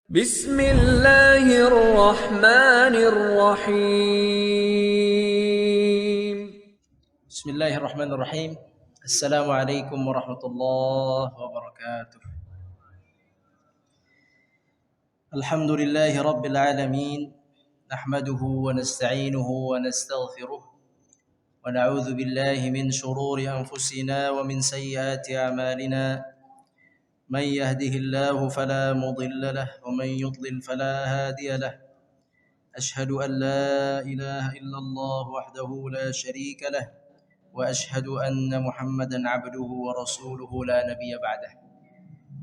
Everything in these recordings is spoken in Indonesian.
Bismillahirrahmanirrahim. Bismillahirrahmanirrahim. Assalamualaikum warahmatullahi wabarakatuh. Alhamdulillahi rabbil alamin. Nahmaduhu wa nasta'inuhu wa nastaghfiruh. Wa na'udzu billahi min shururi anfusina wa min sayyiati a'malina. Man yahdihillahu fala mudilla lahu wa man yudlil fala hadiya lahu. Ashhadu an la ilaha illallah wahdahu la syarika lahu. وأشهد أن محمدا عبده ورسوله لا نبي بعده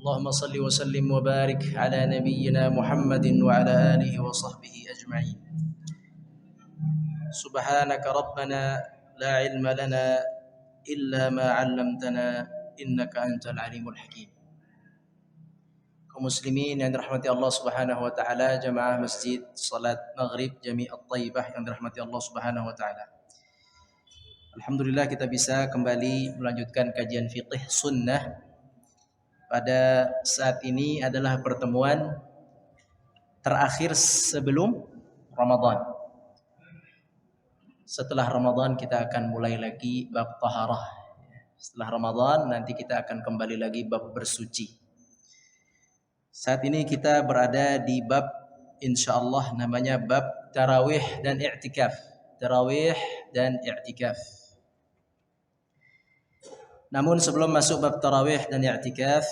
اللهم صل وسلم وبارك على نبينا محمد وعلى آله وصحبه أجمعين سبحانك ربنا لا علم لنا إلا ما علمتنا إنك أنت العليم الحكيم kaum muslimin yang dirahmati Allah Subhanahu wa taala, jamaah masjid salat maghrib Jami' At-Thaibah yang dirahmati Allah Subhanahu wa taala. Alhamdulillah kita bisa kembali melanjutkan kajian fiqh sunnah. Pada saat ini adalah pertemuan terakhir sebelum Ramadan. Setelah Ramadan kita akan mulai lagi bab taharah. Setelah Ramadan nanti kita akan kembali lagi bab bersuci. Saat ini kita berada di bab insyaallah namanya bab tarawih dan i'tikaf. Tarawih dan i'tikaf. Namun sebelum masuk bab tarawih dan i'tikaf,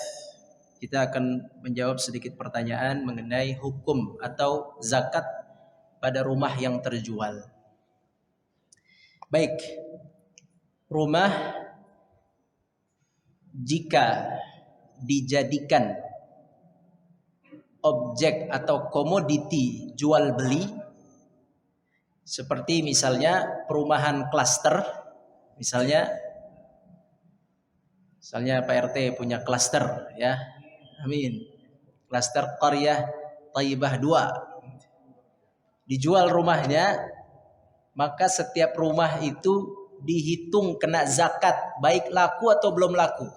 kita akan menjawab sedikit pertanyaan mengenai hukum atau zakat pada rumah yang terjual. Baik, rumah jika dijadikan objek atau komoditi jual beli, seperti misalnya perumahan klaster, misalnya Pak RT punya klaster ya. Amin. Klaster Qaryah Thaibah 2. Dijual rumahnya, maka setiap rumah itu dihitung kena zakat, baik laku atau belum laku.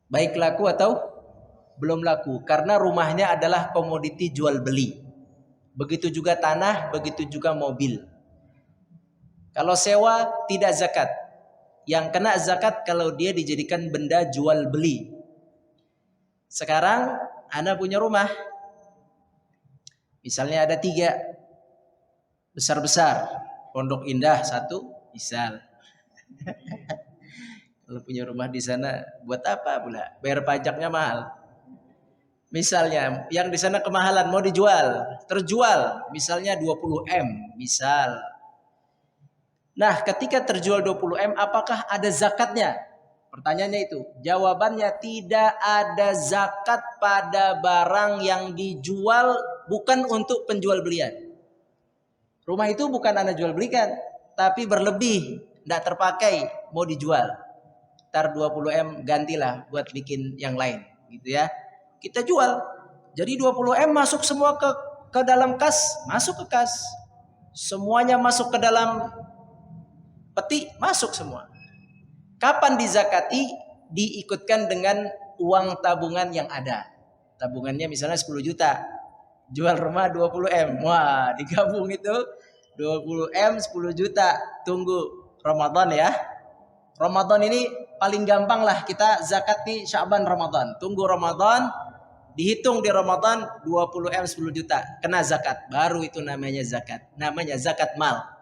Baik laku atau belum laku, karena rumahnya adalah komoditi jual beli. Begitu juga tanah, begitu juga mobil. Kalau sewa tidak zakat. Yang kena zakat kalau dia dijadikan benda jual beli. Sekarang Anda punya rumah, misalnya ada 3 besar-besar, Pondok Indah 1 misal. Kalau punya rumah di sana buat apa pula? Bayar pajaknya mahal. Misalnya yang di sana kemahalan mau dijual, terjual misalnya 20 M misal. Nah, ketika terjual 20 M, apakah ada zakatnya? Pertanyaannya itu. Jawabannya tidak ada zakat pada barang yang dijual bukan untuk penjual belian. Rumah itu bukan Anda jual belikan, tapi berlebih, tidak terpakai, mau dijual. Ntar 20 M gantilah buat bikin yang lain, gitu ya. Kita jual. Jadi 20 M masuk semua ke dalam kas, masuk ke kas. Semuanya masuk ke dalam peti, masuk semua. Kapan dizakati? Diikutkan dengan uang tabungan yang ada. Tabungannya misalnya 10 juta. Jual rumah 20 M. Wah, digabung itu 20 M 10 juta. Tunggu Ramadan ya. Ramadan ini paling gampang lah kita zakat di Sya'ban Ramadan. Tunggu Ramadan, dihitung di Ramadan 20 M 10 juta. Kena zakat. Baru itu namanya zakat. Namanya zakat mal.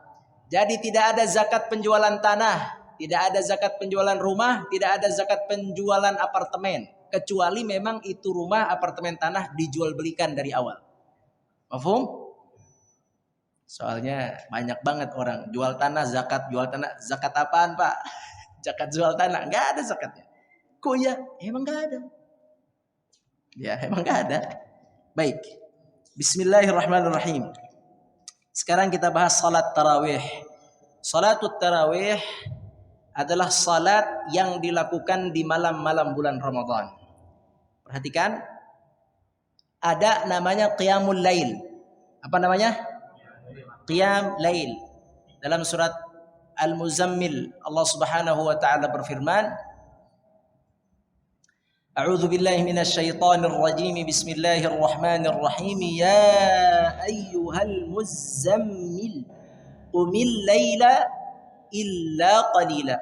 Jadi tidak ada zakat penjualan tanah, tidak ada zakat penjualan rumah, tidak ada zakat penjualan apartemen. Kecuali memang itu rumah, apartemen, tanah dijual belikan dari awal. Mafhum? Soalnya banyak banget orang jual tanah, zakat, jual tanah. Zakat apaan Pak? Zakat jual tanah, nggak ada zakatnya. Kok ya? Emang nggak ada. Ya emang nggak ada. Baik, Bismillahirrahmanirrahim. Sekarang kita bahas salat tarawih. Salatut tarawih adalah salat yang dilakukan di malam-malam bulan Ramadan. Perhatikan, ada namanya qiyamul lail. Apa namanya? Qiyam lail. Dalam surat Al-Muzammil Allah Subhanahu wa taala berfirman, A'udzu billahi minasyaitonir rajim. Bismillahirrahmanirrahim. Ya ayyuhal muzammil qumil laila illa qalila.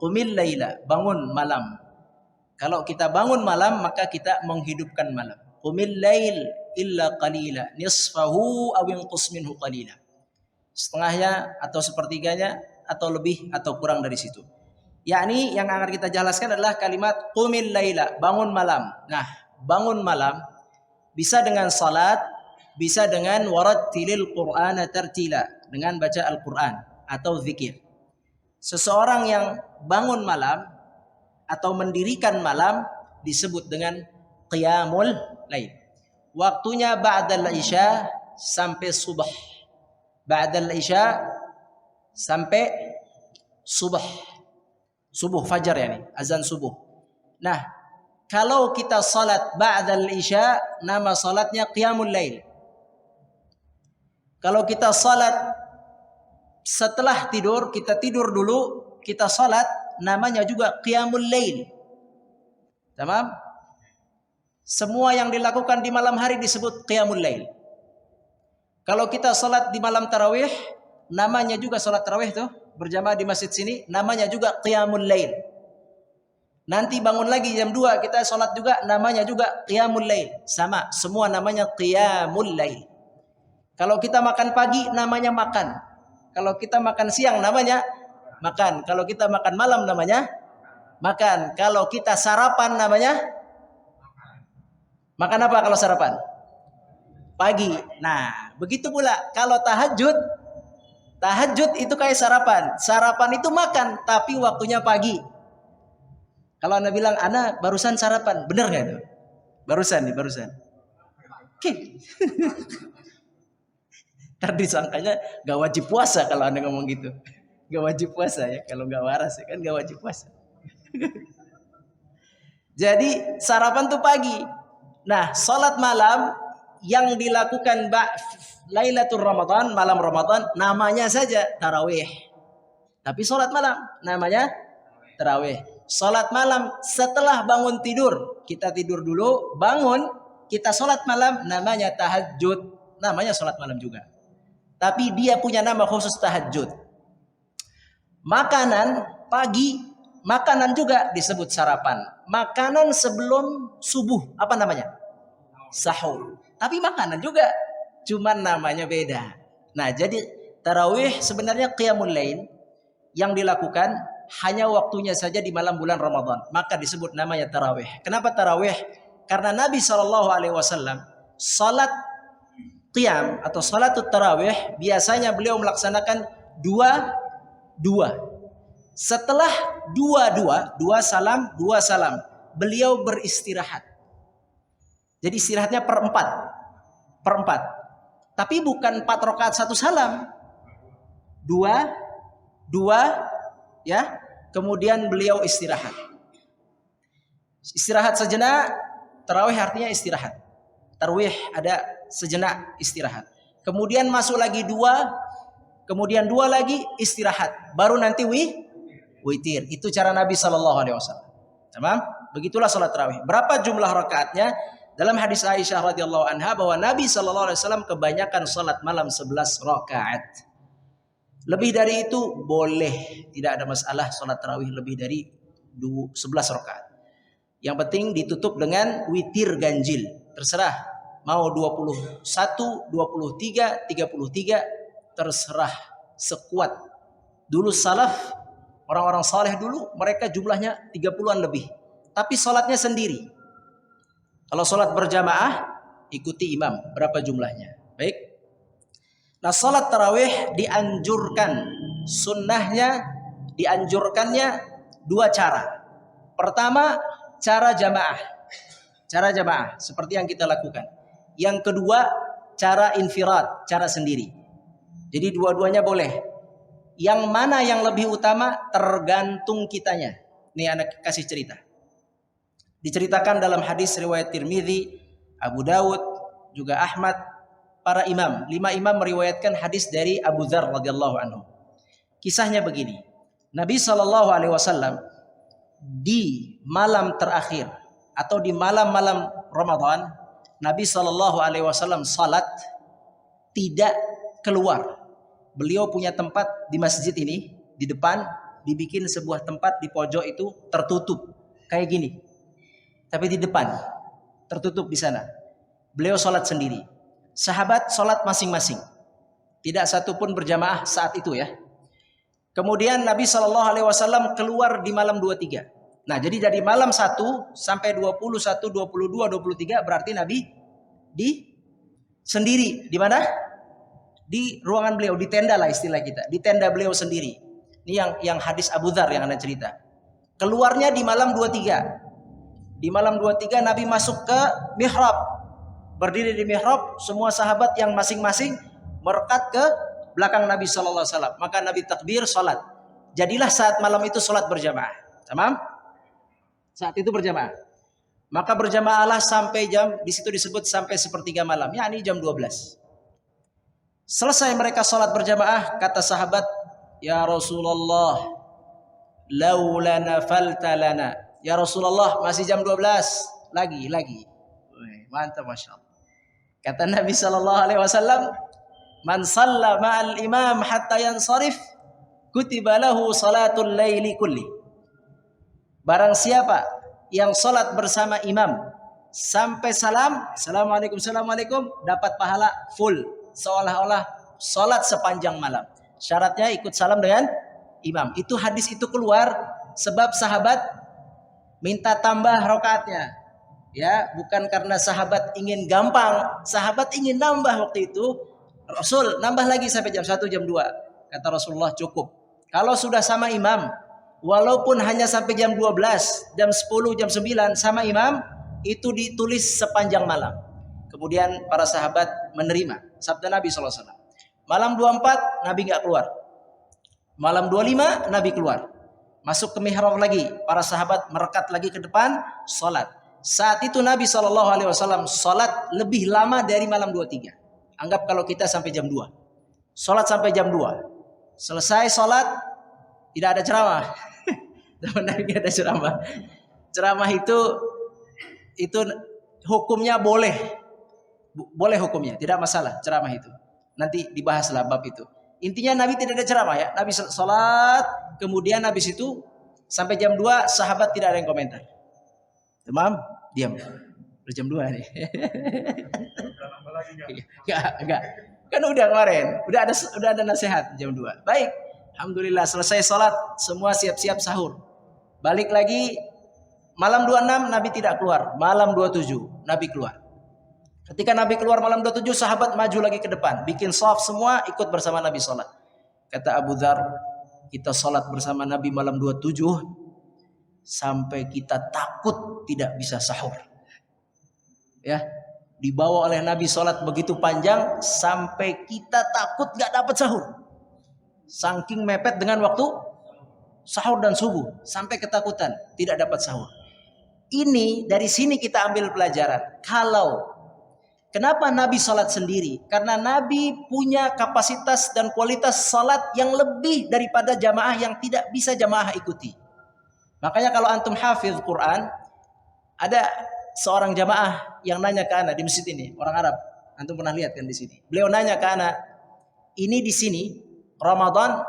Qumil laila. Bangun malam. Kalau kita bangun malam maka kita menghidupkan malam. Qumil lail illa qalila. Nisfahu aw inqus minhu qalila. Setengahnya atau sepertiganya atau lebih atau kurang dari situ. Yakni yang akan kita jelaskan adalah kalimat qumil laila, bangun malam. Nah, bangun malam bisa dengan salat, bisa dengan warattilil qur'ana tartila, dengan baca Al-Qur'an atau zikir. Seseorang yang bangun malam atau mendirikan malam disebut dengan qiyamul lail. Waktunya ba'dal isya sampai subuh. Ba'dal isya sampai subuh. Subuh fajar yani, azan subuh. Nah, kalau kita salat ba'dal isya, nama salatnya qiyamul lail. Kalau kita salat setelah tidur, kita tidur dulu, kita salat, namanya juga qiyamul lail. Tamam? Semua yang dilakukan di malam hari disebut qiyamul lail. Kalau kita salat di malam tarawih, namanya juga salat tarawih tuh, berjamaah di masjid sini, namanya juga qiyamul lail. Nanti bangun lagi jam 2 kita sholat juga, namanya juga qiyamul lail. Sama, semua namanya qiyamul lail. Kalau kita makan pagi namanya makan. Kalau kita makan siang namanya makan. Kalau kita makan malam namanya makan. Kalau kita sarapan namanya makan apa kalau sarapan? Pagi. Nah, begitu pula kalau tahajud. Tahajud itu kayak sarapan. Sarapan itu makan, tapi waktunya pagi. Kalau Anda bilang, Ana barusan sarapan. Benar nggak itu? Barusan nih, barusan. Oke. Ntar disangkanya gak wajib puasa kalau Anda ngomong gitu. Gak wajib puasa ya. Kalau gak waras ya kan gak wajib puasa. Jadi sarapan tuh pagi. Nah, sholat malam yang dilakukan Lailatul Ramadan, malam Ramadan, namanya saja tarawih. Tapi sholat malam namanya tarawih. Sholat malam setelah bangun tidur. Kita tidur dulu, bangun, kita sholat malam, namanya tahajud. Namanya sholat malam juga. Tapi dia punya nama khusus tahajud. Makanan pagi, makanan juga disebut sarapan. Makanan sebelum subuh, apa namanya? Sahur. Tapi makanan juga. Cuman namanya beda. Nah, jadi tarawih sebenarnya qiyamul lail yang dilakukan hanya waktunya saja di malam bulan Ramadan. Maka disebut namanya tarawih. Kenapa tarawih? Karena Nabi SAW salat qiyam atau salatut tarawih biasanya beliau melaksanakan dua. Setelah dua salam, beliau beristirahat. Jadi istirahatnya per empat. Tapi bukan 4 rakaat 1 salam. Dua, ya. Kemudian beliau istirahat. Istirahat sejenak, tarawih artinya istirahat. Tarawih ada sejenak istirahat. Kemudian masuk lagi 2, kemudian 2 lagi istirahat. Baru nanti witir. Itu cara Nabi SAW. Tamam? Begitulah salat tarawih. Berapa jumlah rakaatnya? Dalam hadis Aisyah radhiyallahu anha bahwa Nabi SAW kebanyakan salat malam 11 rakaat. Lebih dari itu boleh, tidak ada masalah salat tarawih lebih dari 11 rakaat. Yang penting ditutup dengan witir ganjil. Terserah mau 21, 23, 33 terserah sekuat. Dulu salaf, orang-orang saleh dulu mereka jumlahnya 30-an lebih. Tapi salatnya sendiri. Kalau sholat berjamaah, ikuti imam. Berapa jumlahnya? Baik. Nah, sholat tarawih dianjurkan. Sunnahnya dianjurkannya 2 cara. Pertama, cara jamaah. Cara jamaah, seperti yang kita lakukan. Yang kedua, cara infirad, cara sendiri. Jadi dua-duanya boleh. Yang mana yang lebih utama tergantung kitanya. Nih anak kasih cerita. Diceritakan dalam hadis riwayat Tirmidzi, Abu Dawud, juga Ahmad, para imam. 5 imam meriwayatkan hadis dari Abu Dzar radhiyallahu anhu. Kisahnya begini. Nabi SAW di malam terakhir atau di malam-malam Ramadan, Nabi Shallallahu Alaihi Wasallam salat tidak keluar. Beliau punya tempat di masjid ini, di depan dibikin sebuah tempat di pojok itu tertutup kayak gini, tapi di depan tertutup di sana. Beliau salat sendiri. Sahabat salat masing-masing, tidak satu pun berjamaah saat itu ya. Kemudian Nabi Shallallahu Alaihi Wasallam keluar di malam 23. Nah, jadi dari malam 1 sampai 21, 22, 23 berarti Nabi di sendiri. Di mana? Di ruangan beliau, di tenda lah istilah kita. Di tenda beliau sendiri. Ini yang hadis Abu Dzar yang Anda cerita. Keluarnya di malam 23. Di malam 23 Nabi masuk ke mihrab. Berdiri di mihrab, semua sahabat yang masing-masing merekat ke belakang Nabi Shallallahu Alaihi Wasallam. Maka Nabi takbir salat. Jadilah saat malam itu salat berjamaah. Tamam? Saat itu berjamaah. Maka berjamaahlah sampai jam, di situ disebut sampai sepertiga malam, yakni jam 12. Selesai mereka salat berjamaah, kata sahabat, "Ya Rasulullah, laula nafalta lana." Ya Rasulullah, masih jam 12. Lagi. Mantap, Masya Allah. Kata Nabi Sallallahu Alaihi Wasallam, "Man shalla ma'al imam hatta yansarif, kutiba lahu salatul laili kulli." Barang siapa yang salat bersama imam sampai salam, assalamualaikum, assalamualaikum, dapat pahala full, seolah-olah salat sepanjang malam. Syaratnya ikut salam dengan imam. Itu hadis itu keluar sebab sahabat minta tambah rakaatnya. Ya, bukan karena sahabat ingin gampang, sahabat ingin nambah waktu itu. Rasul nambah lagi sampai jam 1, jam 2. Kata Rasulullah, cukup. Kalau sudah sama imam, walaupun hanya sampai jam 12, jam 10, jam 9 sama imam, itu ditulis sepanjang malam. Kemudian para sahabat menerima sabda Nabi SAW. Malam 24 Nabi nggak keluar. Malam 25 Nabi keluar. Masuk ke mihrab lagi. Para sahabat merekat lagi ke depan, salat. Saat itu Nabi SAW salat lebih lama dari malam 23. Anggap kalau kita sampai jam 2. Salat sampai jam 2. Selesai salat, tidak ada ceramah. Tidak ada ceramah. Ceramah itu hukumnya boleh. Boleh hukumnya, tidak masalah ceramah itu. Nanti dibahaslah bab itu. Intinya Nabi tidak ada ceramah ya. Nabi salat, kemudian habis itu sampai jam 2 sahabat tidak ada yang komentar. Tamam, diam. Udah jam 2 nih. Enggak. Kan udah kemarin, udah ada nasihat jam 2. Baik. Alhamdulillah selesai salat, semua siap-siap sahur. Balik lagi malam 26 Nabi tidak keluar, malam 27 Nabi keluar. Ketika Nabi keluar malam 27, sahabat maju lagi ke depan, bikin shaf semua ikut bersama Nabi salat. Kata Abu Dzar, kita salat bersama Nabi malam 27 sampai kita takut tidak bisa sahur. Ya, dibawa oleh Nabi salat begitu panjang sampai kita takut gak dapat sahur. Saking mepet dengan waktu sahur dan subuh, sampai ketakutan tidak dapat sahur. Ini dari sini kita ambil pelajaran. Kenapa Nabi salat sendiri? Karena Nabi punya kapasitas dan kualitas salat yang lebih daripada jamaah yang tidak bisa jamaah ikuti. Makanya kalau antum hafiz Quran, ada seorang jamaah yang nanya ke ana di masjid ini, orang Arab. Antum pernah lihat kan di sini. Beliau nanya ke ana, ini di sini Ramadan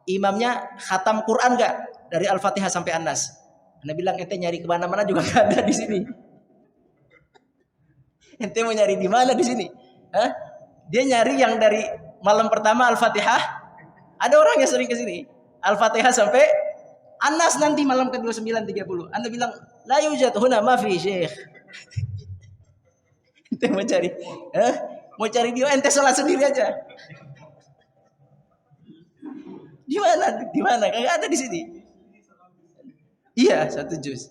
imamnya khatam Quran enggak? Dari Al-Fatihah sampai An-Nas. Anda bilang ente nyari kemana-mana juga enggak ada di sini. Ente mau nyari di mana di sini? Hah? Dia nyari yang dari malam pertama Al-Fatihah. Ada orang yang sering ke sini. Al-Fatihah sampai An-Nas nanti malam ke-29 30. Anda bilang la yujad huna ma fi syekh. Ente mau cari? Mau cari dia ente salat sendiri aja. Di mana? Kagak ada di sini. Iya, 1 juz.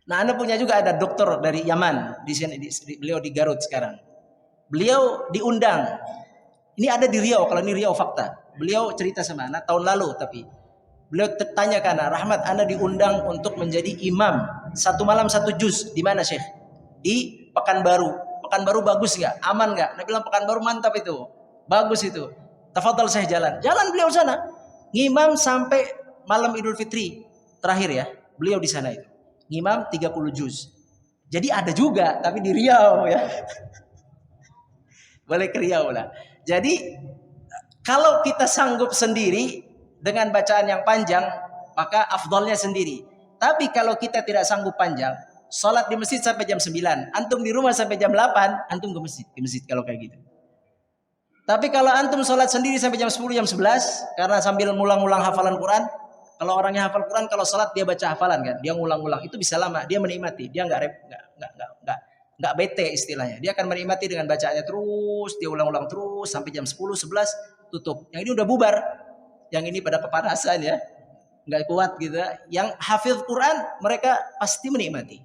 Nah, Anda punya juga ada dokter dari Yaman di sini, beliau di Garut sekarang. Beliau diundang. Ini ada di Riau, kalau ini Riau fakta. Beliau cerita sama Anda tahun lalu tapi beliau tanya ke Anda, Rahmat, Anda diundang untuk menjadi imam 1 malam 1 juz. Di mana, Syekh? Di Pekanbaru. Pekanbaru bagus enggak? Aman enggak? Anda bilang Pekanbaru mantap itu. Bagus itu. Tafadhal saya jalan. Jalan beliau sana. Ngimam sampai malam Idul Fitri terakhir ya. Beliau di sana itu. Ngimam 30 juz. Jadi ada juga, tapi di Riau ya. Boleh ke Riau lah. Jadi kalau kita sanggup sendiri dengan bacaan yang panjang, maka afdalnya sendiri. Tapi kalau kita tidak sanggup panjang, sholat di masjid sampai jam 9. Antum di rumah sampai jam 8, antum ke masjid. Ke masjid kalau kayak gitu. Tapi kalau antum sholat sendiri sampai jam 10, jam 11, karena sambil ngulang-ngulang hafalan Quran, kalau orangnya hafal Quran, kalau sholat dia baca hafalan kan, dia ngulang-ngulang, itu bisa lama, dia menikmati, dia nggak bete istilahnya, dia akan menikmati dengan bacaannya terus, dia ulang-ulang terus sampai jam 10, 11 tutup. Yang ini udah bubar, yang ini pada kepanasan ya, nggak kuat gitu. Yang hafil Quran mereka pasti menikmati,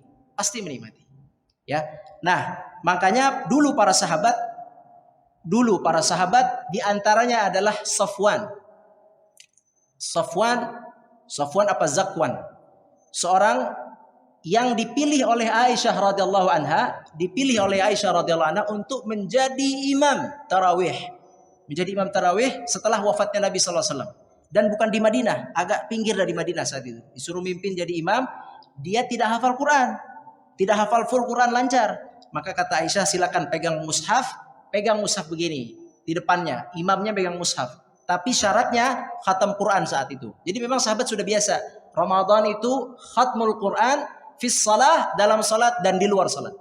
ya. Nah, makanya dulu para sahabat diantaranya adalah Safwan apa Zakwan, seorang yang dipilih oleh Aisyah radhiyallahu anha, untuk menjadi imam tarawih setelah wafatnya Nabi sallallahu alaihi wasallam. Dan bukan di Madinah, agak pinggir dari Madinah saat itu. Disuruh mimpin jadi imam, dia tidak hafal Quran, tidak hafal full Quran lancar. Maka kata Aisyah, silakan pegang mushaf begini di depannya, imamnya pegang mushaf. Tapi syaratnya khatam Quran saat itu. Jadi memang sahabat sudah biasa. Ramadan itu khatmul Quran fis salah, dalam salat dan di luar salat.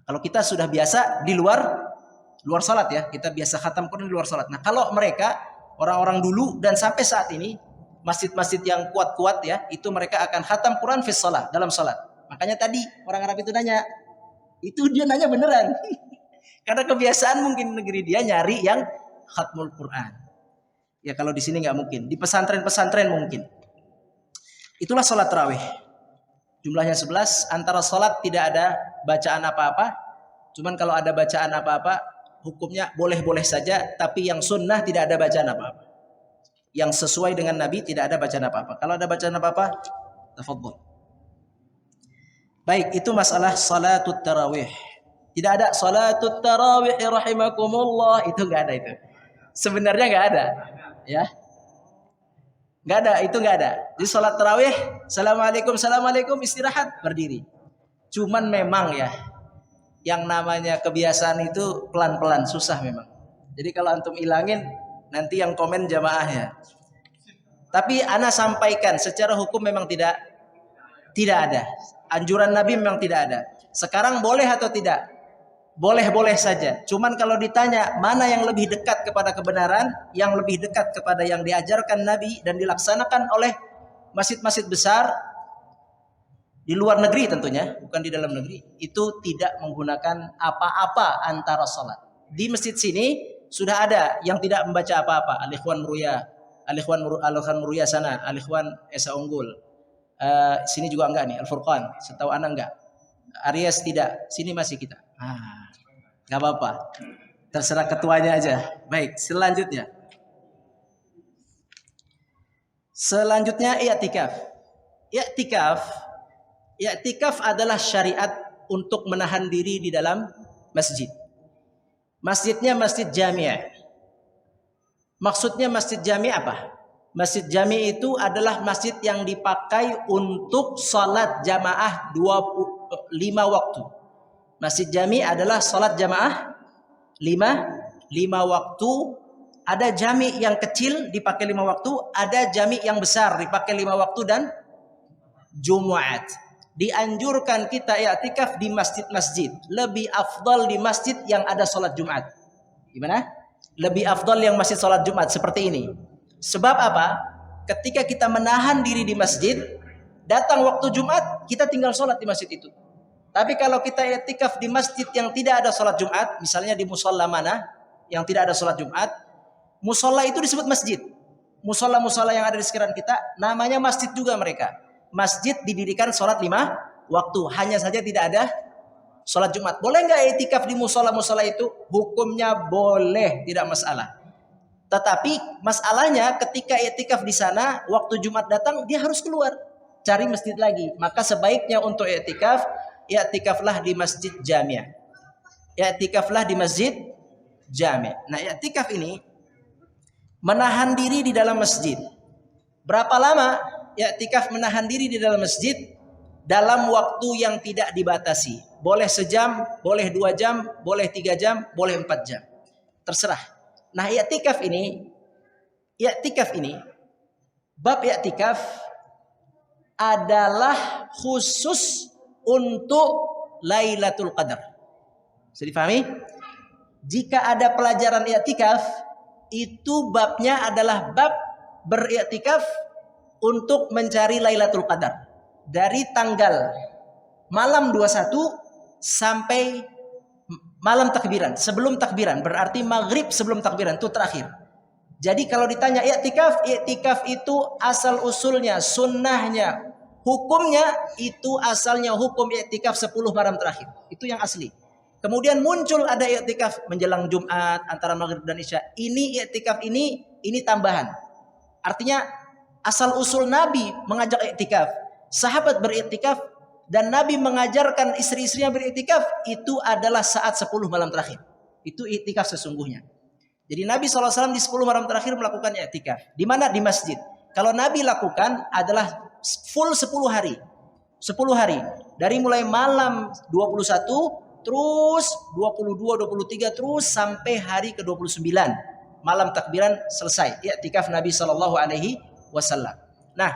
Kalau kita sudah biasa di luar salat ya, kita biasa khatam Quran di luar salat. Nah, kalau mereka orang-orang dulu dan sampai saat ini masjid-masjid yang kuat-kuat ya, itu mereka akan khatam Quran fis salah, dalam salat. Makanya tadi orang Arab itu nanya, itu dia nanya beneran. Karena kebiasaan mungkin negeri dia nyari yang khatmul Quran. Ya kalau di sini nggak mungkin, di pesantren-pesantren mungkin. Itulah sholat tarawih. Jumlahnya 11. Antara sholat tidak ada bacaan apa-apa. Cuman kalau ada bacaan apa-apa, hukumnya boleh-boleh saja. Tapi yang sunnah tidak ada bacaan apa-apa. Yang sesuai dengan Nabi tidak ada bacaan apa-apa. Kalau ada bacaan apa-apa, tafadhol. Baik, itu masalah salatut tarawih. Tidak ada salatut tarawih rahimakumullah, itu nggak ada itu. Sebenarnya nggak ada, ya, nggak ada, itu nggak ada. Di sholat tarawih, assalamualaikum, istirahat, berdiri. Cuman memang ya, yang namanya kebiasaan itu pelan-pelan, susah memang. Jadi kalau antum ilangin, nanti yang komen jamaahnya. Tapi ana sampaikan, secara hukum memang tidak ada. Anjuran Nabi memang tidak ada. Sekarang boleh atau tidak? Boleh-boleh saja. Cuman kalau ditanya mana yang lebih dekat kepada kebenaran, yang lebih dekat kepada yang diajarkan Nabi dan dilaksanakan oleh masjid-masjid besar di luar negeri tentunya, bukan di dalam negeri, itu tidak menggunakan apa-apa antara sholat. Di masjid sini sudah ada yang tidak membaca apa-apa. Al-Ikhwan Muruya sana, Al-Ikhwan Esa Unggul. Sini juga enggak nih, Al-Furqan. Setahu anak enggak. Aries tidak. Sini masih kita. Gak apa-apa, terserah ketuanya aja. Baik, selanjutnya I'tikaf adalah syariat untuk menahan diri di dalam masjid. Masjidnya masjid jami'. Maksudnya masjid jami' apa? Masjid jami' itu adalah masjid yang dipakai untuk salat jamaah 5 waktu. Masjid jami adalah salat jamaah 5 waktu. Ada jami yang kecil dipakai 5 waktu, ada jami yang besar dipakai 5 waktu dan Jumat. Dianjurkan kita i'tikaf di masjid-masjid. Lebih afdal di masjid yang ada salat Jumat. Gimana? Lebih afdal yang masjid salat Jumat seperti ini. Sebab apa? Ketika kita menahan diri di masjid, datang waktu Jumat, kita tinggal salat di masjid itu. Tapi kalau kita i'tikaf di masjid yang tidak ada sholat Jumat, misalnya di musola mana yang tidak ada sholat Jumat, musola itu disebut masjid. Musola-musola yang ada di sekitar kita, namanya masjid juga mereka. Masjid didirikan sholat 5 waktu, hanya saja tidak ada sholat Jumat. Boleh nggak i'tikaf di musola-musola itu? Hukumnya boleh, tidak masalah. Tetapi masalahnya ketika i'tikaf di sana, waktu Jumat datang, dia harus keluar, cari masjid lagi. Maka sebaiknya untuk i'tikaflah di masjid jami'. I'tikaflah di masjid jami'. Nah, i'tikaf ini menahan diri di dalam masjid. Berapa lama? i'tikaf menahan diri di dalam masjid dalam waktu yang tidak dibatasi. Boleh sejam, boleh 2 jam, boleh 3 jam, boleh 4 jam. Terserah. Nah, i'tikaf ini, bab i'tikaf adalah khusus untuk Lailatul Qadar. Bisa dipahami? Jika ada pelajaran i'tikaf, itu babnya adalah bab beriktikaf untuk mencari Lailatul Qadar. Dari tanggal malam 21 sampai malam takbiran, sebelum takbiran, berarti maghrib sebelum takbiran itu terakhir. Jadi kalau ditanya i'tikaf itu asal usulnya, sunnahnya, hukumnya itu asalnya hukum i'tikaf 10 malam terakhir. Itu yang asli. Kemudian muncul ada i'tikaf menjelang Jumat antara maghrib dan isya. Ini i'tikaf ini tambahan. Artinya asal usul Nabi mengajak i'tikaf, sahabat beriktikaf, dan Nabi mengajarkan istri-istrinya beriktikaf itu adalah saat 10 malam terakhir. Itu iktikaf sesungguhnya. Jadi Nabi SAW di 10 malam terakhir melakukan iktikaf. Di mana? Di masjid. Kalau Nabi lakukan adalah full 10 hari. 10 hari. Dari mulai malam 21, terus 22, 23, terus sampai hari ke-29. Malam takbiran selesai. Iktikaf Nabi SAW. Nah,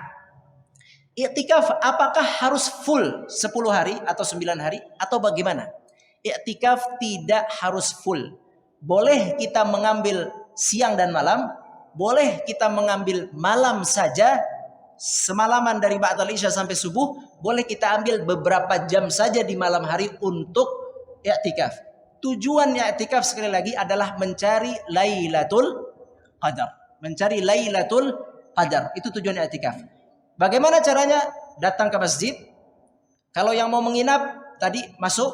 i'tikaf apakah harus full 10 hari atau 9 hari atau bagaimana? I'tikaf tidak harus full. Boleh kita mengambil siang dan malam, boleh kita mengambil malam saja, semalaman dari ba'dal isya sampai subuh, boleh kita ambil beberapa jam saja di malam hari untuk i'tikaf. Tujuan i'tikaf sekali lagi adalah mencari Lailatul Qadar. Mencari Lailatul Qadar, itu tujuan i'tikaf. Bagaimana caranya? Datang ke masjid. Kalau yang mau menginap tadi masuk,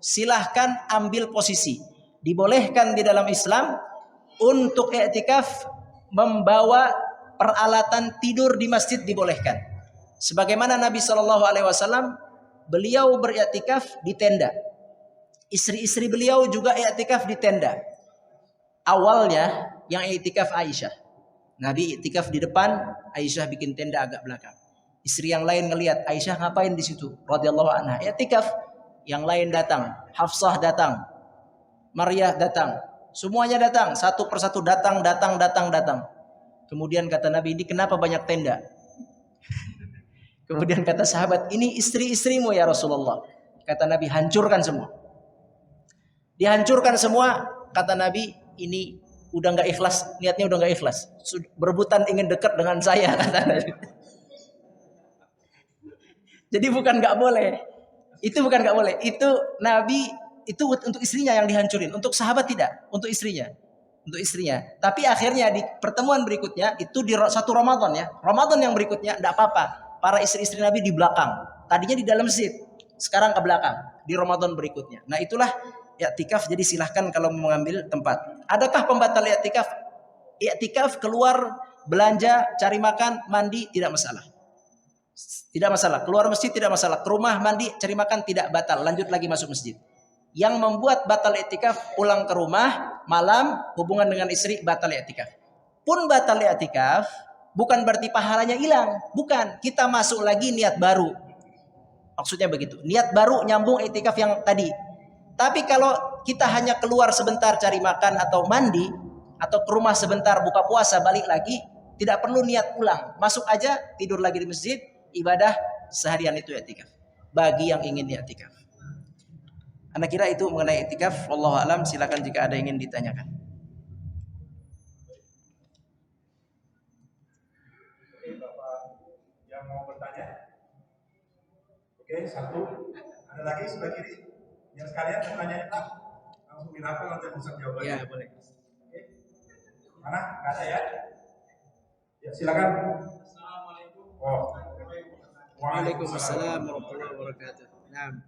silahkan ambil posisi. Dibolehkan di dalam Islam untuk i'tikaf membawa peralatan tidur di masjid, dibolehkan. Sebagaimana Nabi SAW, beliau beriktikaf di tenda. Istri-istri beliau juga i'tikaf di tenda. Awalnya yang i'tikaf Aisyah. Nabi iktikaf di depan, Aisyah bikin tenda agak belakang. Istri yang lain ngelihat Aisyah ngapain di situ, radhiyallahu anha iktikaf. Yang lain datang, Hafsah datang, Maryah datang, semuanya datang, satu persatu datang. Kemudian kata Nabi, ini kenapa banyak tenda? Kemudian kata sahabat, ini istri-istrimu ya Rasulullah. Kata Nabi, hancurkan semua. Dihancurkan semua, kata Nabi, ini udah nggak ikhlas, niatnya udah nggak ikhlas, berebutan ingin dekat dengan saya, kata Nabi. Jadi bukan nggak boleh, itu bukan nggak boleh, itu Nabi itu untuk istrinya yang dihancurin, untuk sahabat tidak, untuk istrinya. Tapi akhirnya di pertemuan berikutnya itu di satu Ramadan ya, Ramadan yang berikutnya tidak apa-apa, para istri-istri Nabi di belakang, tadinya di dalam masjid, sekarang ke belakang di Ramadan berikutnya. Nah itulah i'tikaf. Jadi silahkan kalau mau mengambil tempat. Adakah pembatal i'tikaf? I'tikaf keluar belanja, cari makan, mandi tidak masalah. Tidak masalah. Keluar masjid tidak masalah. Ke rumah mandi, cari makan tidak batal. Lanjut lagi masuk masjid. Yang membuat batal i'tikaf pulang ke rumah malam, hubungan dengan istri, batal i'tikaf. Pun batal i'tikaf bukan berarti pahalanya hilang. Bukan. Kita masuk lagi niat baru. Maksudnya begitu. Niat baru nyambung i'tikaf yang tadi. Tapi kalau kita hanya keluar sebentar cari makan atau mandi, atau ke rumah sebentar buka puasa balik lagi, tidak perlu niat ulang. Masuk aja, tidur lagi di masjid, ibadah seharian itu i'tikaf. Bagi yang ingin i'tikaf. Anda kira itu mengenai i'tikaf. Wallahu alam, silakan jika ada yang ingin ditanyakan. Oke, Bapak yang mau bertanya. Oke, satu. Ada lagi sebelah kiri. Yang sekalian pertanyaan Pak, langsung dirapel nanti pusat jawabannya. Ya, boleh. Oke. Mana? Nggak ada ya? Ya, silakan. Assalamualaikum. Oh. Waalaikumsalam warahmatullahi wabarakatuh. Nah.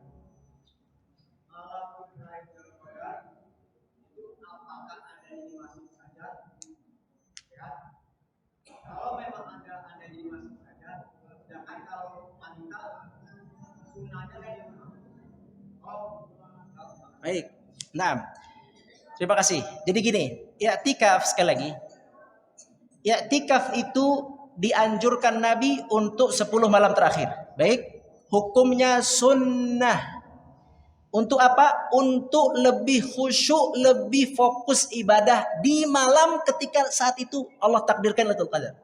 Kalau memang ada di masjid saja, sedangkan kalau wanita sunnahnya kayak gimana? Baik. Nah, terima kasih. Jadi gini, i'tikaf sekali lagi. I'tikaf itu dianjurkan Nabi untuk 10 malam terakhir. Baik, hukumnya sunnah. Untuk apa? Untuk lebih khusyuk, lebih fokus ibadah di malam ketika saat itu Allah takdirkan Lailatul Qadar.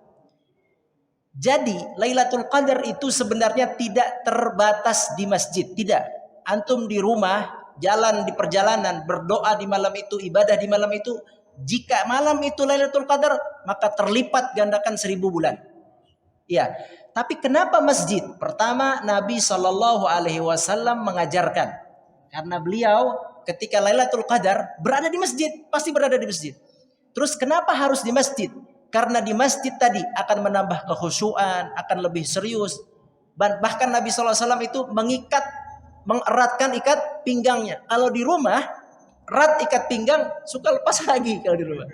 Jadi Lailatul Qadar itu sebenarnya tidak terbatas di masjid, tidak. Antum di rumah, jalan di perjalanan, berdoa di malam itu, ibadah di malam itu. Jika malam itu Lailatul Qadar, maka terlipat gandakan 1000 bulan. Ya, tapi kenapa masjid? Pertama, Nabi SAW mengajarkan. Karena beliau ketika Lailatul Qadar berada di masjid, pasti berada di masjid. Terus kenapa harus di masjid? Karena di masjid tadi akan menambah kekhusyuan, akan lebih serius. Bahkan Nabi SAW itu mengeratkan ikat pinggangnya. Kalau di rumah, erat ikat pinggang, suka lepas lagi kalau di rumah.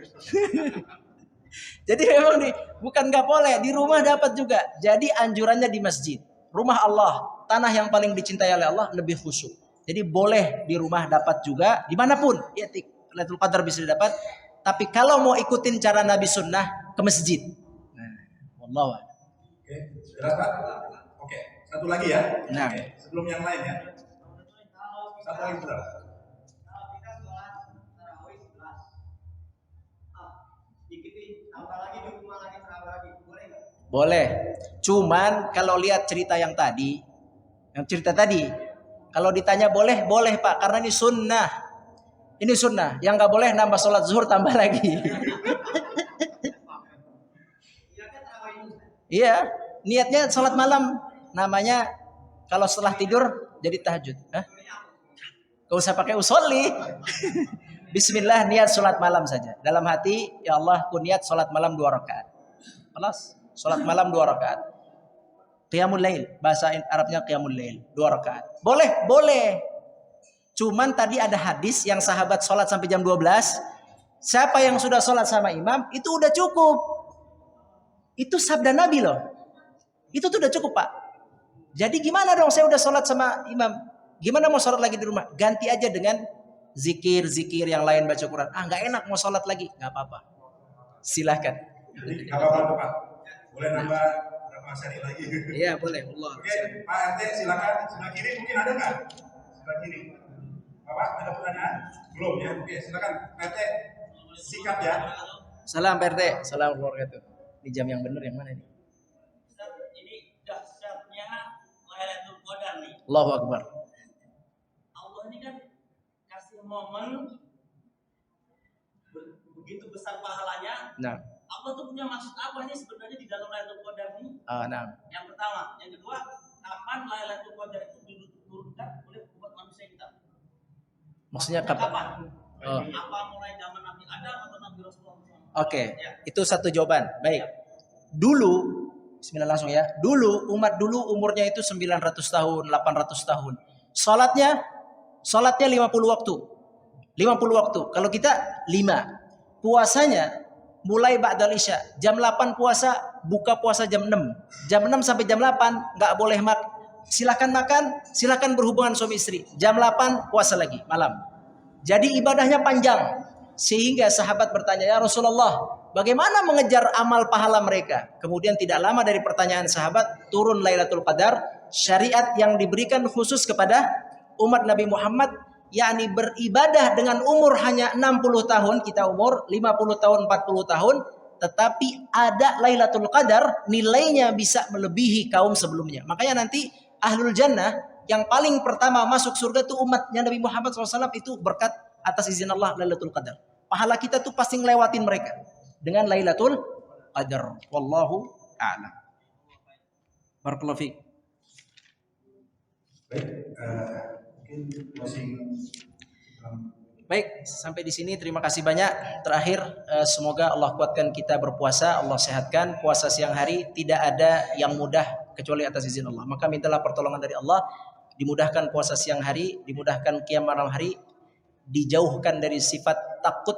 Jadi memang bukan nggak boleh, di rumah dapat juga. Jadi anjurannya di masjid. Rumah Allah, tanah yang paling dicintai oleh Allah, lebih khusyuk. Jadi boleh di rumah dapat juga, dimanapun. Ya, Lailatul Qadar bisa didapat. Tapi kalau mau ikutin cara Nabi Sunnah, ke masjid. Nah, wallahu a'lam. Oke, jelas Pak? Oke, satu lagi ya. Nah. Oke, sebelum yang lain ya. Satu lagi sebentar. Kalau kita sholat tarawih 11, sedikit nih, tambah lagi di rumah lagi tarawih lagi, boleh nggak? Boleh. Cuman kalau lihat cerita yang tadi, kalau ditanya boleh, boleh Pak, karena ini sunnah. Ini sunnah. Yang nggak boleh nambah sholat zuhur tambah lagi. Iya, niatnya sholat malam. Namanya kalau setelah tidur jadi tahajud. Gak usah pakai usolli. Bismillah, niat sholat malam saja. Dalam hati, ya Allah, ku niat sholat malam 2 rakaat. Kelas, sholat malam 2 rakaat. Qiyamul lail, bahasa Arabnya qiyamul lail, 2 rakaat. Boleh, boleh. Cuman tadi ada hadis yang sahabat sholat sampai jam 12. Siapa yang sudah sholat sama imam, itu udah cukup. Itu sabda Nabi loh. Itu tuh udah cukup Pak. Jadi gimana dong, saya udah sholat sama imam. Gimana mau sholat lagi di rumah? Ganti aja dengan zikir-zikir yang lain, baca Quran. Nggak enak mau sholat lagi. Nggak apa-apa. Silahkan. Jadi nggak apa-apa Pak. Boleh nambah berapa seri lagi? Iya boleh. Allah. Oke, Pak RT silakan. Sebelah kiri mungkin ada nggak? Sebelah kiri. Bapak ada pertanyaan? Belum ya? Oke, silakan Pak RT. Sikat ya. Salam Pak RT. Salam warahmatullahi wabarakatuh. Di jam yang benar yang mana ini? Ini dahsyatnya Lailatul Qadar nih. Allahu Akbar. Allah ini kan kasih momen begitu besar pahalanya. Nah. Allah tuh punya maksud apa nih sebenarnya di dalam Lailatul Qadar ini? Nah. Yang pertama, yang kedua, kapan Lailatul Qadar itu diturunkan oleh umat manusia kita? Maksudnya kapan? Oh. Apa mulai zaman Nabi Adam atau Nabi Rasulullah? Oke, Ya. itu satu jawaban. Baik. Dulu, bismillah langsung ya. Dulu umat dulu umurnya itu 900 tahun, 800 tahun. Salatnya 50 waktu. 50 waktu. Kalau kita 5. Puasanya mulai ba'dal isya. Jam 8 puasa, buka puasa jam 6. Jam 6 sampai jam 8 nggak boleh silakan makan, silakan berhubungan suami istri. Jam 8 puasa lagi malam. Jadi ibadahnya panjang. Sehingga sahabat bertanya, ya Rasulullah, bagaimana mengejar amal pahala mereka? Kemudian tidak lama dari pertanyaan sahabat, turun Lailatul Qadar, syariat yang diberikan khusus kepada umat Nabi Muhammad, yakni beribadah dengan umur hanya 60 tahun, kita umur 50 tahun, 40 tahun, tetapi ada Lailatul Qadar, nilainya bisa melebihi kaum sebelumnya. Makanya nanti Ahlul Jannah, yang paling pertama masuk surga itu umatnya Nabi Muhammad SAW, itu berkat atas izin Allah Lailatul Qadar. Pahala kita tuh pasti ngelewatin mereka dengan Lailatul Qadar. Wallahu a'lam. Barakallahu fiik. Baik, mungkin closing. Baik, sampai di sini terima kasih banyak. Terakhir, semoga Allah kuatkan kita berpuasa, Allah sehatkan. Puasa siang hari tidak ada yang mudah kecuali atas izin Allah. Maka mintalah pertolongan dari Allah, dimudahkan puasa siang hari, dimudahkan qiyam malam hari, dijauhkan dari sifat takut,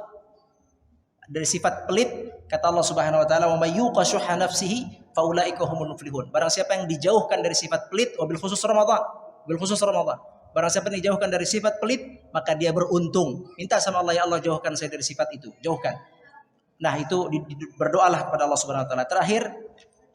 dari sifat pelit. Kata Allah Subhanahu wa taala, "Wa may yuqa syuhha nafsihi fa ulaika humul muflihun." Barang siapa yang dijauhkan dari sifat pelit, wabil khusus Ramadan, barang siapa yang dijauhkan dari sifat pelit, maka dia beruntung. Minta sama Allah, ya Allah jauhkan saya dari sifat itu, jauhkan. Nah, itu berdoalah kepada Allah Subhanahu wa taala. Terakhir,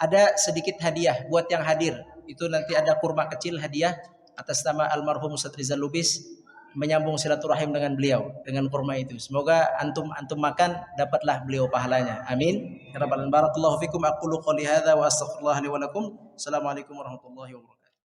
ada sedikit hadiah buat yang hadir. Itu nanti ada kurma kecil hadiah atas nama almarhum Ustaz Rizal Lubis, menyambung silaturahim dengan beliau dengan kurma itu. Semoga antum makan dapatlah beliau pahalanya. Amin. Ya rabbal alamin. Barakallahu fikum. Aqulu qouli hadza wa astaghfirullah li wa lakum. Assalamualaikum warahmatullahi wabarakatuh.